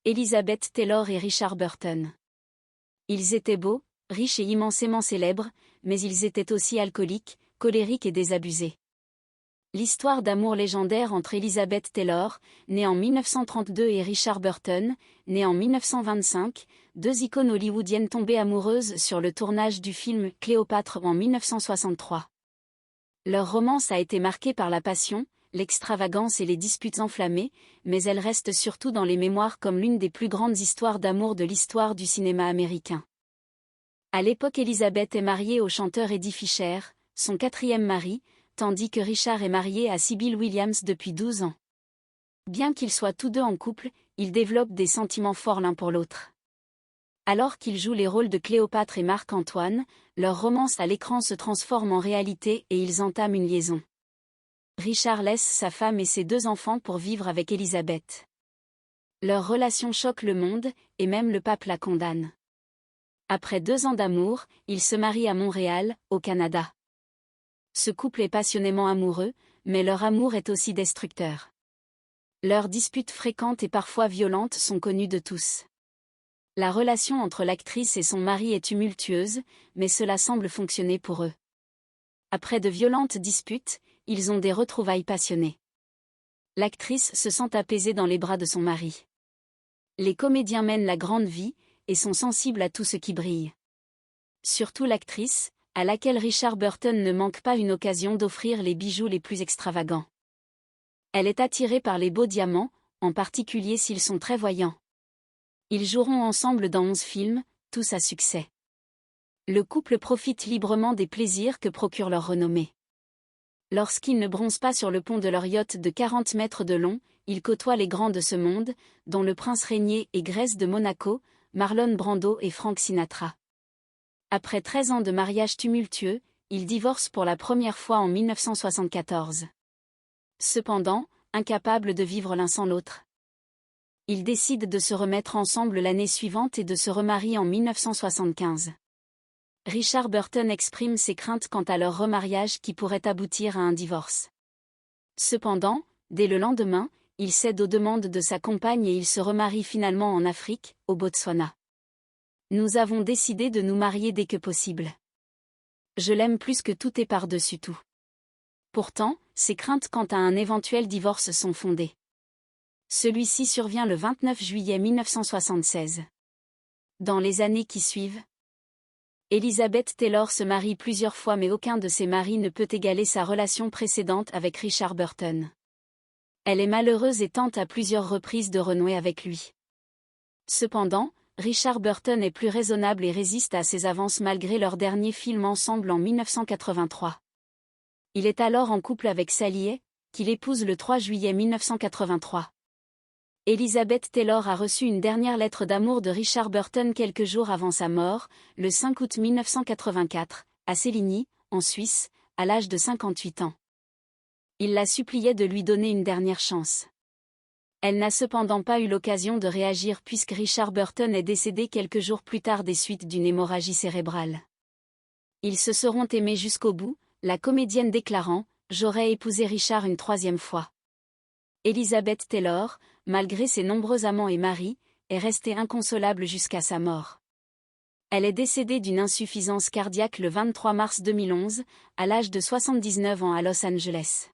Elizabeth Taylor et Richard Burton. Ils étaient beaux, riches et immensément célèbres, mais ils étaient aussi alcooliques, colériques et désabusés. L'histoire d'amour légendaire entre Elizabeth Taylor, née en 1932 et Richard Burton, né en 1925, deux icônes hollywoodiennes tombées amoureuses sur le tournage du film Cléopâtre en 1963. Leur romance a été marquée par la passion, l'extravagance et les disputes enflammées, mais elle reste surtout dans les mémoires comme l'une des plus grandes histoires d'amour de l'histoire du cinéma américain. À l'époque, Elizabeth est mariée au chanteur Eddie Fisher, son quatrième mari, tandis que Richard est marié à Sybil Williams depuis 12 ans. Bien qu'ils soient tous deux en couple, ils développent des sentiments forts l'un pour l'autre. Alors qu'ils jouent les rôles de Cléopâtre et Marc-Antoine, leur romance à l'écran se transforme en réalité et ils entament une liaison. Richard laisse sa femme et ses deux enfants pour vivre avec Elizabeth. Leur relation choque le monde, et même le pape la condamne. Après 2 ans d'amour, ils se marient à Montréal, au Canada. Ce couple est passionnément amoureux, mais leur amour est aussi destructeur. Leurs disputes fréquentes et parfois violentes sont connues de tous. La relation entre l'actrice et son mari est tumultueuse, mais cela semble fonctionner pour eux. Après de violentes disputes, ils ont des retrouvailles passionnées. L'actrice se sent apaisée dans les bras de son mari. Les comédiens mènent la grande vie, et sont sensibles à tout ce qui brille. Surtout l'actrice, à laquelle Richard Burton ne manque pas une occasion d'offrir les bijoux les plus extravagants. Elle est attirée par les beaux diamants, en particulier s'ils sont très voyants. Ils joueront ensemble dans 11 films, tous à succès. Le couple profite librement des plaisirs que procure leur renommée. Lorsqu'ils ne bronzent pas sur le pont de leur yacht de 40 mètres de long, ils côtoient les grands de ce monde, dont le prince Régnier et Grace de Monaco, Marlon Brando et Frank Sinatra. Après 13 ans de mariage tumultueux, ils divorcent pour la première fois en 1974. Cependant, incapables de vivre l'un sans l'autre. Ils décident de se remettre ensemble l'année suivante et de se remarier en 1975. Richard Burton exprime ses craintes quant à leur remariage qui pourrait aboutir à un divorce. Cependant, dès le lendemain, il cède aux demandes de sa compagne et ils se remarient finalement en Afrique, au Botswana. Nous avons décidé de nous marier dès que possible. Je l'aime plus que tout et par-dessus tout. Pourtant, ses craintes quant à un éventuel divorce sont fondées. Celui-ci survient le 29 juillet 1976. Dans les années qui suivent, Elizabeth Taylor se marie plusieurs fois mais aucun de ses maris ne peut égaler sa relation précédente avec Richard Burton. Elle est malheureuse et tente à plusieurs reprises de renouer avec lui. Cependant, Richard Burton est plus raisonnable et résiste à ses avances malgré leur dernier film ensemble en 1983. Il est alors en couple avec Sally Hay, qu'il épouse le 3 juillet 1983. Elizabeth Taylor a reçu une dernière lettre d'amour de Richard Burton quelques jours avant sa mort, le 5 août 1984, à Séligny, en Suisse, à l'âge de 58 ans. Il la suppliait de lui donner une dernière chance. Elle n'a cependant pas eu l'occasion de réagir puisque Richard Burton est décédé quelques jours plus tard des suites d'une hémorragie cérébrale. Ils se seront aimés jusqu'au bout, la comédienne déclarant « J'aurais épousé Richard une 3e fois ». Elizabeth Taylor, malgré ses nombreux amants et maris, est restée inconsolable jusqu'à sa mort. Elle est décédée d'une insuffisance cardiaque le 23 mars 2011, à l'âge de 79 ans à Los Angeles.